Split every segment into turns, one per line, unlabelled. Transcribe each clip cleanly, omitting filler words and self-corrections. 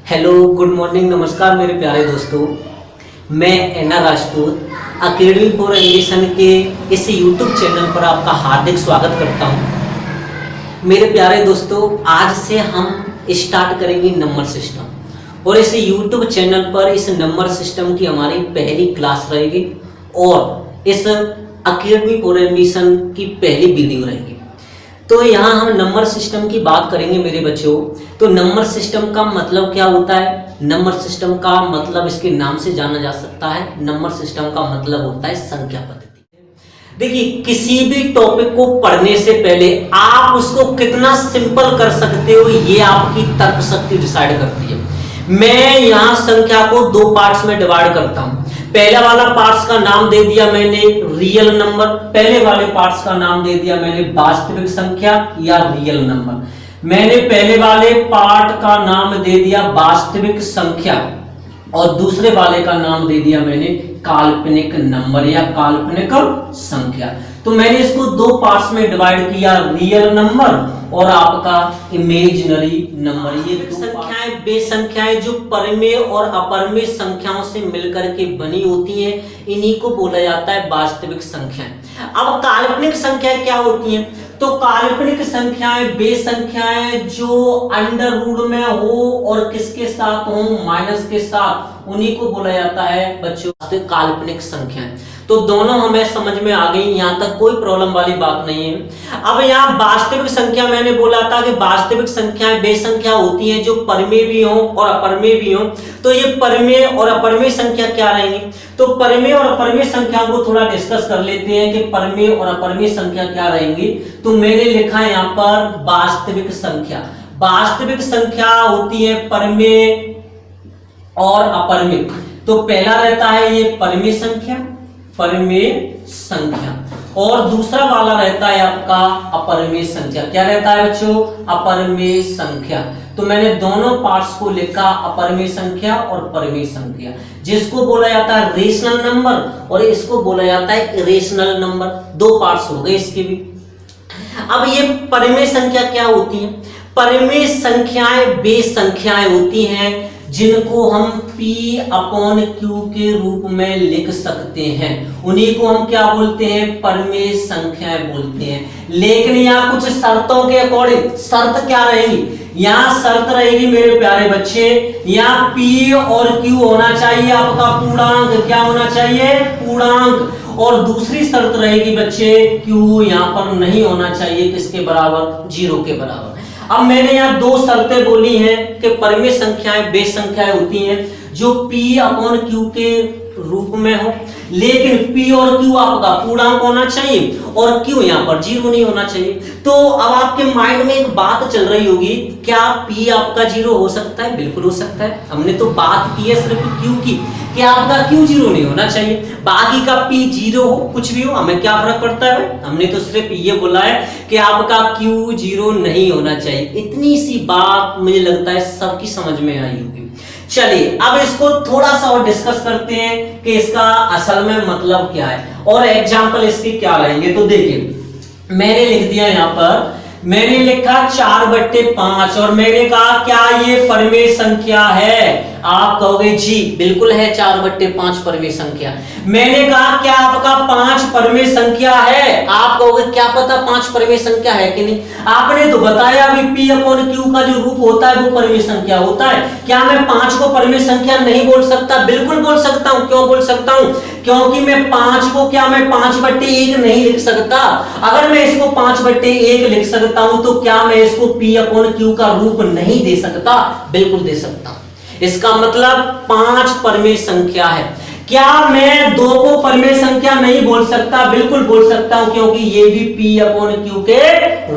Hello, good morning, नमस्कार मेरे प्यारे दोस्तों। मैं एना राजपूत अकेडमी फॉर एडमिशन के इस यूट्यूब चैनल पर आपका हार्दिक स्वागत करता हूं। मेरे प्यारे दोस्तों, आज से हम स्टार्ट करेंगे नंबर सिस्टम और इस यूट्यूब चैनल पर इस नंबर सिस्टम की हमारी पहली क्लास रहेगी और इस अकेडमी फॉर एडमिशन की पहली वीडियो रहेगी। तो यहाँ हम नंबर सिस्टम की बात करेंगे मेरे बच्चों। तो नंबर सिस्टम का मतलब क्या होता है? नंबर सिस्टम का मतलब इसके नाम से जाना जा सकता है। नंबर सिस्टम का मतलब होता है संख्या पद्धति। देखिए, किसी भी टॉपिक को पढ़ने से पहले आप उसको कितना सिंपल कर सकते हो ये आपकी तर्क शक्ति डिसाइड करती है। मैं यहाँ संख्या को दो पार्ट्स में डिवाइड करता हूँ। पहले वाला पार्ट्स का नाम दे दिया मैंने रियल नंबर, पहले वाले पार्ट्स का नाम दे दिया मैंने वास्तविक संख्या या रियल नंबर। मैंने पहले वाले पार्ट का नाम दे दिया वास्तविक संख्या और दूसरे वाले का नाम दे दिया मैंने काल्पनिक नंबर या काल्पनिक संख्या। तो मैंने इसको दो पार्ट्स में डिवाइड किया, रियल नंबर और आपका इमेजिनरी नंबर। ये संख्याएं वे संख्याएं जो परमेय और अपरमेय संख्याओं से मिलकर के बनी होती हैं, इन्हीं को बोला जाता है वास्तविक संख्याएं। अब काल्पनिक संख्या क्या होती हैं? तो काल्पनिक संख्याएं वे संख्याएं जो अंडर रूट में हो और किसके साथ हो, माइनस के साथ, उन्हीं को बोला जाता है बच्चों काल्पनिक संख्याएं। तो दोनों हमें समझ में आ गई, यहां तक कोई प्रॉब्लम वाली बात नहीं है। अब यहाँ वास्तविक संख्या मैंने बोला था कि वास्तविक संख्याएं वे संख्या होती हैं जो परमेय भी हो और अपरमेय भी हो। तो ये परमेय और अपरमेय संख्या क्या रहेंगी? तो परमेय और अपरमेय संख्या को थोड़ा डिस्कस कर लेते हैं कि परमेय और अपरमेय संख्या क्या रहेंगी। तो मैंने लिखा है यहाँ पर वास्तविक संख्या। वास्तविक संख्या होती है परमेय और अपरमेय। तो पहला रहता है ये परमेय संख्या, परमेय संख्या, और दूसरा वाला रहता है आपका अपरमेय संख्या। क्या रहता है बच्चों? अपरमेय संख्या। तो मैंने दोनों पार्ट्स को लिखा, अपरमेय संख्या और परमेय संख्या, जिसको बोला जाता है रेशनल नंबर और इसको बोला जाता है इरेशनल नंबर। दो पार्ट्स हो गए इसके भी। अब ये परमेय संख्या क्या होती है? परमेय संख्याएं वे संख्याएं होती हैं जिनको हम P अपॉन Q के रूप में लिख सकते हैं, उन्हीं को हम क्या बोलते हैं? परमेय संख्याएं बोलते हैं। लेकिन यहाँ कुछ शर्तों के अकॉर्डिंग, शर्त क्या रहेगी? यहाँ शर्त रहेगी मेरे प्यारे बच्चे, यहाँ P और Q होना चाहिए आपका पूर्णांक। क्या होना चाहिए? पूर्णांक। और दूसरी शर्त रहेगी बच्चे, Q यहाँ पर नहीं होना चाहिए किसके बराबर? 0 के बराबर। अब मैंने यहाँ दो शर्तें बोली हैं कि परमेय संख्याएं वे संख्याएं होती हैं जो P अपॉन Q के रूप में हो, लेकिन P और Q आपका पूर्णांक होना चाहिए और Q यहाँ पर 0 नहीं होना चाहिए। तो अब आपके माइंड में एक बात चल रही होगी, क्या P आपका 0 हो सकता है? बिल्कुल हो सकता है। हमने तो बात की है सिर्फ Q की कि आपका Q 0 नहीं होना चाहिए, बाकी का P 0 हो, कुछ भी हो, हमें क्या फर्क पड़ता है? हमने तो सिर्फ ये बोला है कि आपका Q 0 नहीं होना चाहिए। इतनी सी बात मुझे लगता है सबकी समझ में आई होगी। चलिए अब इसको थोड़ा सा और डिस्कस करते हैं कि इसका असल में मतलब क्या है और एग्जाम्पल इसके क्या रहेंगे। तो देखिए, मैंने लिख दिया यहाँ पर, मैंने लिखा 4/5 और मैंने कहा क्या ये परमेय संख्या है? आप कहोगे जी बिल्कुल है, 4/5 परमेय संख्या। मैंने कहा क्या आपका 5 परमेय संख्या है? आप कहोगे क्या पता 5 परमेय संख्या है कि नहीं। आपने तो बताया अभी P अपॉन Q का जो रूप होता है वो परमेय संख्या होता है। क्या मैं 5 को परमेय संख्या नहीं बोल सकता? बिल्कुल बोल सकता हूं। क्यों बोल सकता हूं? क्योंकि मैं 5 को क्या मैं 5/1 नहीं लिख सकता? अगर मैं इसको 5/1 लिख सकता हूं तो क्या मैं इसको P अपॉन Q का रूप नहीं दे सकता? बिल्कुल दे सकता हूं। इसका मतलब 5 परमेय संख्या है। क्या मैं 2 को परमेय संख्या नहीं बोल सकता? बिल्कुल बोल सकता हूं, क्योंकि ये भी P अपॉन Q के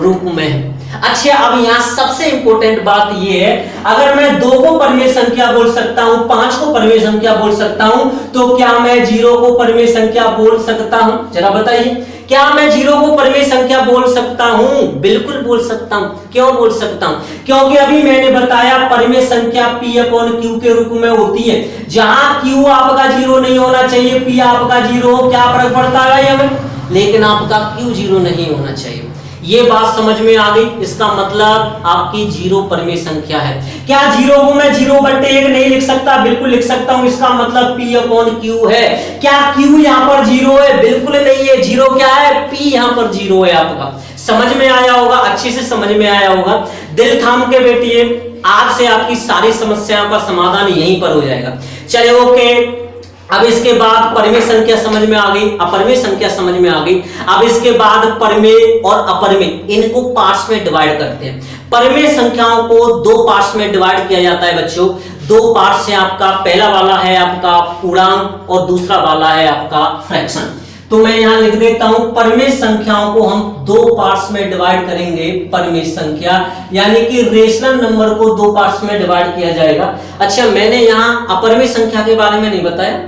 रूप में है। अच्छा, अब यहां सबसे इंपॉर्टेंट बात यह है, अगर मैं 2 को परमेय संख्या बोल सकता हूं, 5 को परमेय संख्या बोल सकता हूं, तो क्या मैं 0 को परमेय संख्या बोल सकता हूं? जरा बताइए, क्या मैं 0 को परमेय संख्या बोल सकता हूं? बिल्कुल बोल सकता हूं। क्यों बोल सकता हूं? क्योंकि अभी मैंने बताया परमेय संख्या P अपॉन Q के रूप में होती है। जहां Q आपका 0 नहीं होना चाहिए, P आपका 0 हो, क्या फर्क पड़ता है हमें? लेकिन आपका Q 0 नहीं होना चाहिए। ये बात समझ में आ गई। इसका मतलब आपकी जीरो परमेय संख्या है। क्या जीरो को मैं 0/1 नहीं लिख सकता? बिल्कुल लिख सकता हूं। इसका मतलब P/Q है। क्या Q यहां पर जीरो है? बिल्कुल नहीं है। जीरो क्या है? P यहां पर जीरो है। आपका समझ में आया होगा, अच्छे से समझ में आया होगा। दिल थाम के बैठिए, आज से आपकी सारी समस्याओं का समाधान यहीं पर हो जाएगा। चलिए ओके। अब इसके बाद परमेय संख्या समझ में आ गई, अपरमेय संख्या समझ में आ गई। अब इसके बाद परमेय और अपरमेय इनको पार्ट्स में डिवाइड करते हैं। परमेय संख्याओं को दो पार्ट्स में डिवाइड किया जाता है बच्चों। दो पार्ट्स हैं आपका, पहला वाला है आपका पूर्णांक और दूसरा वाला है आपका फ्रैक्शन। तो मैं यहां लिख देता हूं, परमेय संख्याओं को हम दो पार्ट्स में डिवाइड करेंगे। परमेय संख्या यानी कि रेशनल नंबर को दो पार्ट्स में डिवाइड किया जाएगा। अच्छा, मैंने यहां अपरमेय संख्या के बारे में नहीं बताया।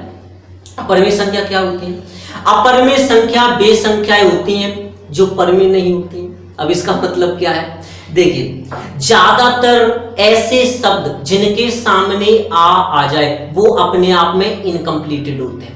अपरमेय संख्या क्या होती है? अपरमेय संख्या वे संख्याएं होती हैं जो परमेय नहीं होती हैं। अब इसका मतलब क्या है? देखिए, ज्यादातर ऐसे शब्द जिनके सामने आ जाए वो अपने आप में इनकम्प्लीटेड होते हैं।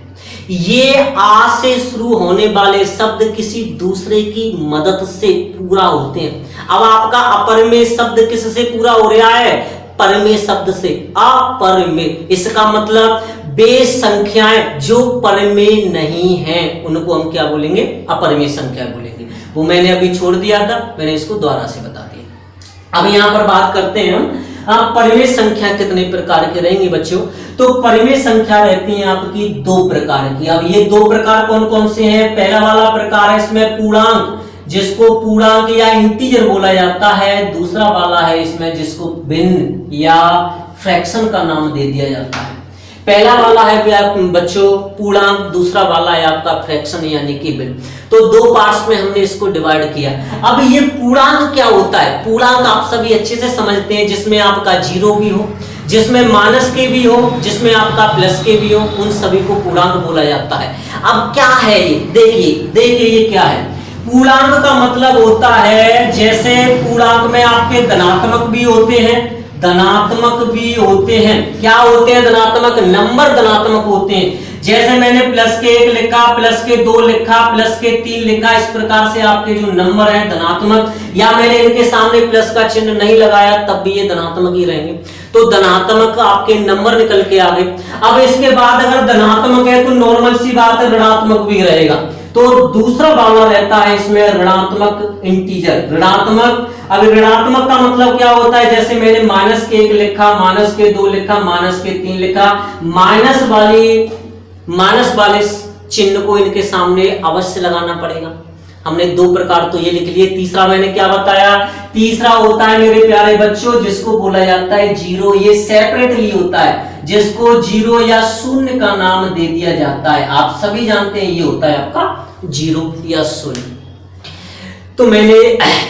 ये आ से शुरू होने वाले शब्द किसी दूसरे की मदद से पूरा होते हैं। अब आपका अपरमेय शब्द किससे पूरा हो रहा है? परमेय शब्द से। अपरमेय, इसका मतलब वे संख्याएं जो परमेय नहीं हैं उनको हम क्या बोलेंगे? अपरमेय संख्या बोलेंगे। वो मैंने अभी छोड़ दिया था, मैंने इसको दोबारा से बता दिया। अब यहां पर बात करते हैं हम परमेय संख्या कितने प्रकार के रहेंगे बच्चों। तो परमेय संख्या रहती है आपकी दो प्रकार की। अब ये दो प्रकार कौन कौन से हैं? पहला वाला प्रकार है इसमें पूर्णांक, जिसको पूर्णांक या इंटीजर बोला जाता है। दूसरा वाला है इसमें जिसको भिन्न या फ्रैक्शन का नाम दे दिया जाता है। पहला वाला है बच्चों पूर्णांक, दूसरा वाला है आपका फ्रैक्शन यानी कि भिन्न। तो दो पार्ट्स में हमने इसको डिवाइड किया। अब ये पूर्णांक क्या होता है? पूर्णांक आप सभी अच्छे से समझते हैं, जिसमें आपका जीरो भी हो, जिसमें माइनस के भी हो, जिसमें आपका प्लस के भी हो, उन सभी को पूर्णांक बोला जाता है। अब क्या है ये? देखिए ये क्या है? पूर्णांक का मतलब होता है, जैसे पूर्णांक में आपके धनात्मक भी होते हैं, धनात्मक भी होते हैं। क्या होते हैं? धनात्मक नंबर धनात्मक होते हैं। जैसे मैंने प्लस के 1 लिखा, प्लस के 2 लिखा, प्लस के 3 लिखा, इस प्रकार से आपके जो नंबर हैं धनात्मक, या मैंने इनके सामने प्लस का चिन्ह नहीं लगाया तब भी ये धनात्मक ही रहेंगे। तो धनात्मक आपके नंबर निकल के आ गए। अब इसके बाद अगर धनात्मक है तो नॉर्मल सी बात है ऋणात्मक भी रहेगा। तो दूसरा वाला रहता है इसमें ऋणात्मक इंटीजर, ऋणात्मक। अब ऋणात्मक का मतलब क्या होता है? जैसे मैंने माइनस के 1 लिखा, माइनस के 2 लिखा, माइनस के 3 लिखा, माइनस वाले चिन्ह को इनके सामने अवश्य लगाना पड़ेगा। हमने दो प्रकार तो ये लिख लिए। तीसरा मैंने क्या बताया? तीसरा होता है मेरे प्यारे बच्चों जिसको बोला जाता है जीरो। ये सेपरेटली होता है, जिसको जीरो या शून्य का नाम दे दिया जाता है। आप सभी जानते हैं ये होता है आपका जीरो या शून्य। तो मैंने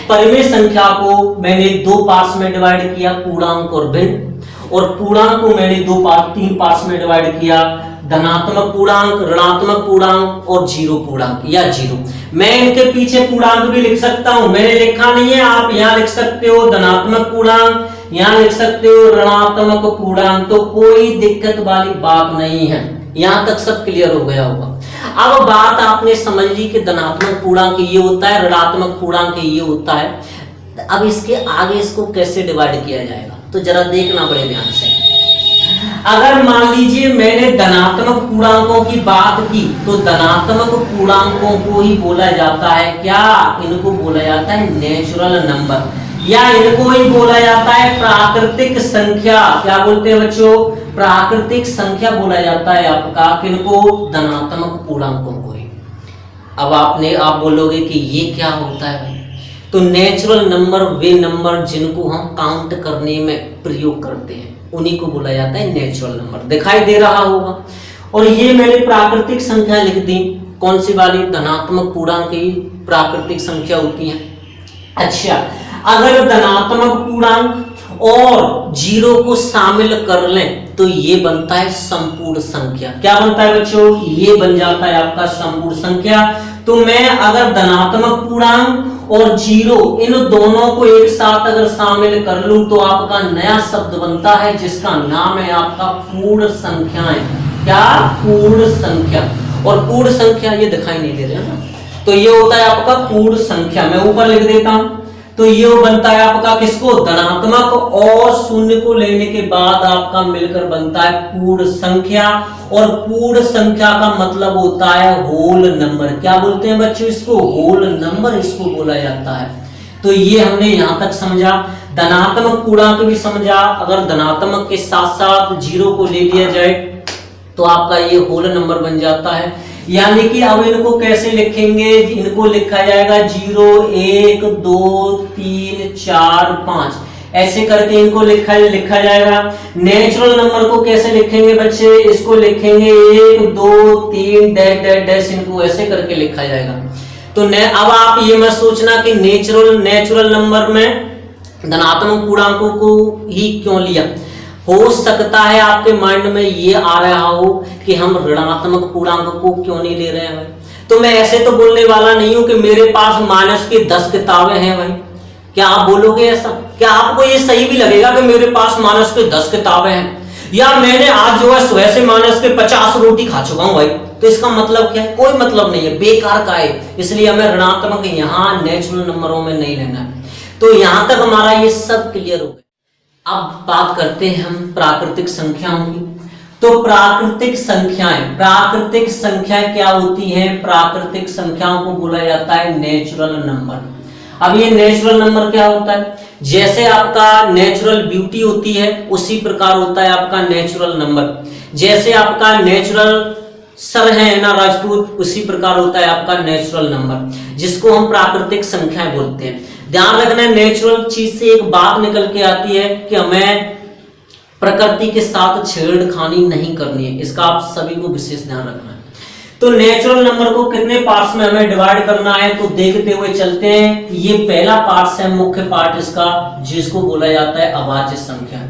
परमेय संख्या को मैंने दो पार्ट्स में डिवाइड किया, पूर्णांक और भिन्न। और पूर्णांक को मैंने तीन पार्ट्स में डिवाइड किया, धनात्मक पूर्णांक, ऋणात्मक पूर्णांक और जीरो पूर्णांक या जीरो। मैं इनके पीछे पूर्णांक भी लिख सकता हूं, मैंने लिखा नहीं है, आप यहां लिख सकते हो धनात्मक पूर्णांक, यहां लिख सकते हो ऋणात्मक पूर्णांक। तो कोई दिक्कत वाली बात नहीं है। यहां तक सब क्लियर हो गया होगा। अब बात आपने समझ ली कि धनात्मक पूर्णांक ये होता है, ऋणात्मक पूर्णांक ये होता है। अब इसके आगे इसको कैसे डिवाइड किया जाएगा तो जरा देखना बड़े ध्यान से। अगर मान लीजिए मैंने धनात्मक पूर्णांकों की बात की तो धनात्मक पूर्णांकों को ही बोला जाता है क्या? इनको बोला जाता है नेचुरल नंबर, या इनको ही बोला जाता है प्राकृतिक संख्या। क्या बोलते हैं बच्चों? प्राकृतिक संख्या बोला जाता है आपका किनको? धनात्मक पूर्णांकों को ही। अब आप बोलोगे कि ये क्या होता है? तो नेचुरल नंबर वे नंबर जिनको हम काउंट करने में प्रयोग करते हैं उन्हीं को बोला जाता है नेचुरल नंबर। दिखाई दे रहा होगा। और ये मैंने प्राकृतिक संख्या लिख दी, कौन सी वाली? धनात्मक पूर्णांक की प्राकृतिक संख्या होती है। अच्छा, अगर धनात्मक पूर्णांक और जीरो को शामिल कर लें तो ये बनता है संपूर्ण संख्या। क्या बनता है बच्चों? ये बन जाता है आपका संपूर्ण संख्या। तो मैं अगर धनात्मक पूर्णांक और जीरो इन दोनों को एक साथ अगर शामिल कर लूं तो आपका नया शब्द बनता है जिसका नाम है आपका पूर्ण संख्याएं। क्या? पूर्ण संख्या। और पूर्ण संख्या ये दिखाई नहीं दे रहे हैं ना, तो ये होता है आपका पूर्ण संख्या, मैं ऊपर लिख देता हूं। तो ये बनता है आपका किसको, धनात्मक, और शून्य को लेने के बाद आपका मिलकर बनता है पूर्ण संख्या। और पूर्ण संख्या का मतलब होता है होल नंबर। क्या बोलते हैं बच्चों इसको, होल नंबर इसको बोला जाता है। तो ये हमने यहां तक समझा। धनात्मक पूर्णांक भी समझा, अगर धनात्मक के साथ साथ जीरो को ले लिया जाए तो आपका ये होल नंबर बन जाता है। यानी कि अब इनको कैसे लिखेंगे, इनको लिखा जाएगा 0 1 2 3 4 5 ऐसे करके इनको लिखा जाएगा। नेचुरल नंबर को कैसे लिखेंगे बच्चे, इसको लिखेंगे 1 2 3 डैश डैश डैश, इनको ऐसे करके लिखा जाएगा। तो अब आप ये मत सोचना कि नेचुरल नंबर में धनात्मक पूर्णांकों को ही क्यों लिया। हो सकता है आपके माइंड में ये आ रहा हो कि हम ऋणात्मक पूर्णांक को क्यों नहीं ले रहे हैं भाई। तो मैं ऐसे तो बोलने वाला नहीं हूं कि मेरे पास माइनस की 10 किताबें हैं भाई। क्या आप बोलोगे ऐसा? क्या आपको ये सही भी लगेगा कि मेरे पास माइनस की 10 किताबें हैं, या मैंने आज जो है सुबह से माइनस के 50 रोटी खा चुका हूं भाई? तो इसका मतलब क्या है? कोई मतलब नहीं है, बेकार का है। इसलिए हमें ऋणात्मक यहाँ नेचुरल नंबरों में नहीं लेना है। तो यहां तक हमारा ये सब क्लियर हो गया। अब बात करते हैं हम प्राकृतिक संख्याओं की। तो प्राकृतिक संख्याएं क्या होती हैं? प्राकृतिक संख्याओं को बोला जाता है नेचुरल नंबर। अब ये नेचुरल नंबर क्या होता है? जैसे आपका नेचुरल ब्यूटी होती है उसी प्रकार होता है आपका नेचुरल नंबर। जैसे आपका नेचुरल सर है ना राजपूत, उसी प्रकार होता है आपका नेचुरल नंबर, जिसको हम प्राकृतिक संख्याएं बोलते हैं। ध्यान रखना, नेचुरल चीज से एक बात निकल के आती है कि हमें प्रकृति के साथ छेड़खानी नहीं करनी है। इसका आप सभी को विशेष ध्यान रखना है। तो नेचुरल नंबर को कितने पार्ट्स में हमें डिवाइड करना है, तो देखते हुए चलते हैं। ये पहला पार्ट है, मुख्य पार्ट इसका, जिसको बोला जाता है अभाज्य संख्या।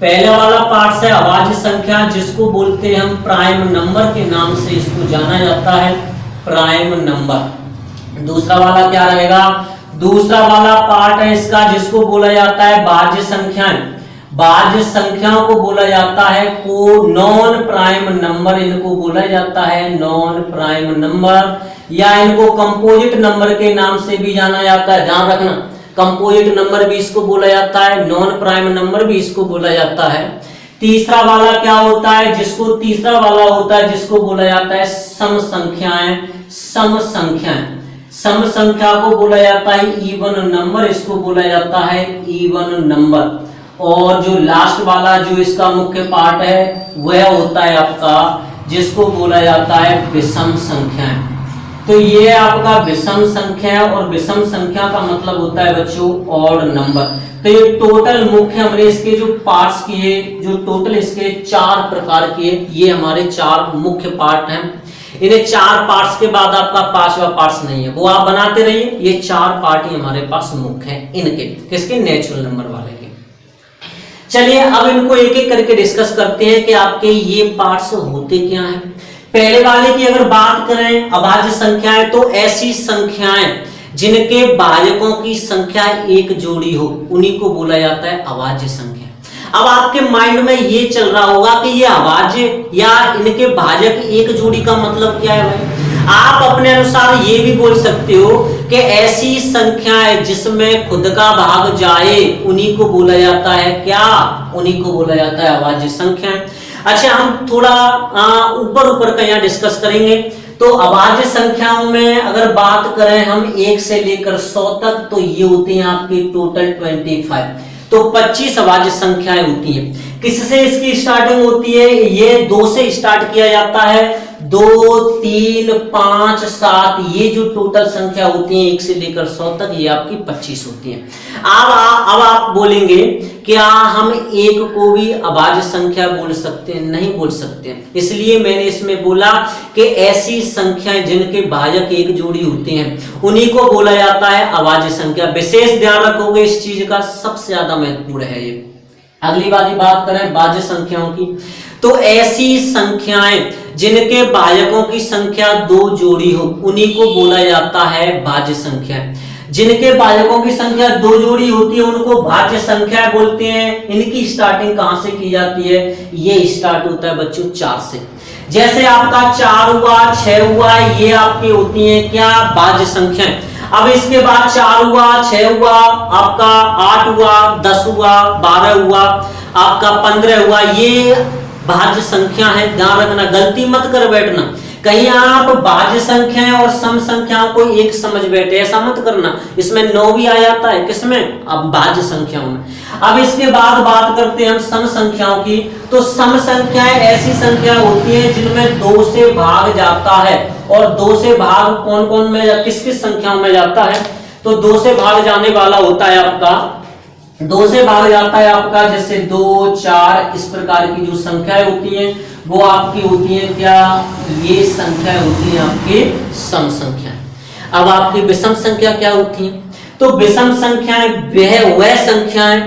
पहले वाला पार्ट है अभाज्य संख्या, जिसको बोलते हैं हम प्राइम नंबर के नाम से इसको जाना जाता है, प्राइम नंबर। दूसरा वाला क्या रहेगा? दूसरा वाला पार्ट है इसका, जिसको बोला जाता है भाज्य संख्याएं। भाज्य संख्याओं को बोला जाता है को नॉन प्राइम नंबर, इनको बोला जाता है नॉन प्राइम नंबर, या इनको कंपोजिट नंबर के नाम से भी जाना जाता है। ध्यान रखना, कंपोजिट नंबर भी इसको बोला जाता है, नॉन प्राइम नंबर भी इसको बोला जाता है। तीसरा वाला क्या होता है? तीसरा वाला होता है जिसको बोला जाता है सम संख्याएं। सम संख्या को बोला जाता है इवन नंबर, इसको बोला जाता है इवन नंबर। और जो लास्ट वाला जो इसका मुख्य पार्ट है वह होता है आपका, जिसको बोला जाता है विषम संख्याएं। तो ये आपका विषम संख्या, और विषम संख्या का मतलब होता है बच्चों ऑड नंबर। तो ये टोटल मुख्य हमने इसके जो पार्ट्स किए, जो टोटल इसके 4 प्रकार के, ये हमारे 4 मुख्य पार्ट हैं। इन्हें 4 पार्ट्स के बाद आपका 5वां पार्ट्स नहीं है, वो आप बनाते रहिए। ये 4 पार्ट ही हमारे पास मुख्य हैं इनके, किसके? नेचुरल नंबर वाले के। चलिए अब इनको एक एक करके डिस्कस करते हैं कि आपके ये पार्ट्स होते क्या हैं। पहले वाले की अगर बात करें अभाज्य संख्याएं, तो ऐसी संख्याएं जिनके भाजकों की संख्या एक जोड़ी हो, उन्हीं को बोला जाता है अभाज्य संख्या। अब आपके माइंड में ये चल रहा होगा कि ये अभाज्य या इनके भाजक एक जोड़ी का मतलब क्या है भाई? आप अपने अनुसार ये भी बोल सकते हो कि ऐसी संख्याएं जिसमें खुद का भाग जाए, उन्हीं को बोला जाता है क्या? उन्हीं को बोला जाता है अभाज्य संख्याएं। अच्छा, हम थोड़ा ऊपर का यहाँ डिस्कस करेंगे। तो अभाज्य संख्याओं में अगर बात करें हम 1 से लेकर 100 तक, तो ये होती हैं आपकी टोटल 25। तो 25 अभाज्य संख्याएं होती हैं। किससे इसकी स्टार्टिंग होती है? ये 2 से स्टार्ट किया जाता है। 2 3 5 7, ये जो टोटल संख्या होती है 1 से लेकर 100 तक, ये आपकी 25 होती है। अब आप बोलेंगे क्या हम एक को भी अभाज्य संख्या बोल सकते हैं? नहीं बोल सकते। इसलिए मैंने इसमें बोला कि ऐसी संख्याएं जिनके भाजक एक जोड़ी होते हैं, उन्हीं को बोला जाता है अभाज्य संख्या। विशेष ध्यान रखोगे इस चीज का, सबसे ज्यादा महत्वपूर्ण है ये। अगली वाली बात करें भाज्य संख्याओं की, तो ऐसी संख्याएं जिनके भाजकों की संख्या 2 जोड़ी हो, उन्हीं को बोला जाता है भाज्य संख्या। जिनके भाजकों की संख्या 2 जोड़ी होती है उनको भाज्य संख्या बोलते हैं। इनकी स्टार्टिंग कहां से की जाती है? ये स्टार्ट होता है बच्चों 4 से। जैसे आपका 4 हुआ, 6 हुआ, ये आपकी होती हैं क्या, भाज्य संख्याएं। अब इसके बाद 4 हुआ, 6 हुआ, आपका 8 हुआ, 10 हुआ, 12 हुआ, आपका 15 हुआ, ये भाज्य संख्या है। ध्यान रखना, गलती मत कर बैठना कहीं आप भाज्य संख्याएं और सम संख्याओं को एक समझ बैठे, ऐसा मत करना। इसमें 9 भी आ जाता है, किसमें, अब भाज्य संख्याओं में। अब इसके बाद बात करते हैं हम सम संख्याओं की। तो सम संख्याएं ऐसी संख्या होती है जिनमें 2 से भाग जाता है। और 2 से भाग कौन कौन में, किस किस संख्याओं में जाता है, तो 2 से भाग जाने वाला होता है आपका, 2 से भाग जाता है आपका, जैसे 2, 4, इस प्रकार की जो संख्याएं होती हैं वो आपकी होती हैं क्या, ये संख्याएं होती हैं आपकी सम संख्याएं। अब आपकी विषम संख्या क्या होती है, तो विषम संख्याएं वह संख्याएं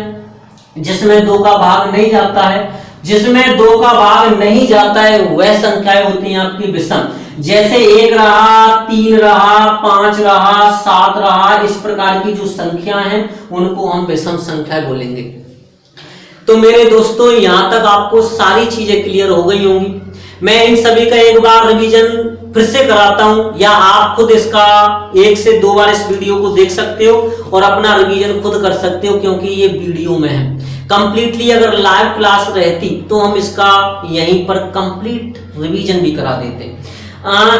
जिसमें 2 का भाग नहीं जाता है, जिसमें 2 का भाग नहीं जाता है वह संख्याएं होती हैं आपकी विषम। जैसे 1 रहा, 3 रहा, 5 रहा, 7 रहा, इस प्रकार की जो संख्या हैं उनको हम विषम संख्या बोलेंगे। तो मेरे दोस्तों, यहां तक आपको सारी चीजें क्लियर हो गई होंगी। मैं इन सभी का एक बार रिवीजन फिर से कराता हूं, या आप खुद इसका 1 से 2 बार इस वीडियो को देख सकते हो और अपना रिवीजन खुद कर सकते हो, क्योंकि ये वीडियो में है। कंप्लीटली अगर लाइव क्लास रहती तो हम इसका यहीं पर कंप्लीट रिवीजन भी करा देते।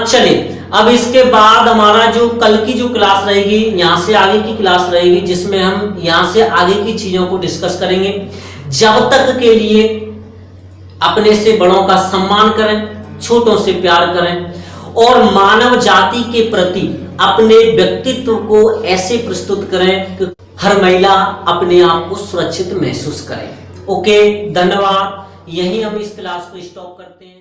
चलिए, अब इसके बाद हमारा जो कल की जो क्लास रहेगी, यहां से आगे की क्लास रहेगी, जिसमें हम यहां से आगे की चीजों को डिस्कस करेंगे। जब तक के लिए अपने से बड़ों का सम्मान करें, छोटों से प्यार करें और मानव जाति के प्रति अपने व्यक्तित्व को ऐसे प्रस्तुत करें कि हर महिला अपने आप को सुरक्षित महसूस करे। ओके, धन्यवाद। यही हम इस क्लास को स्टॉप करते हैं।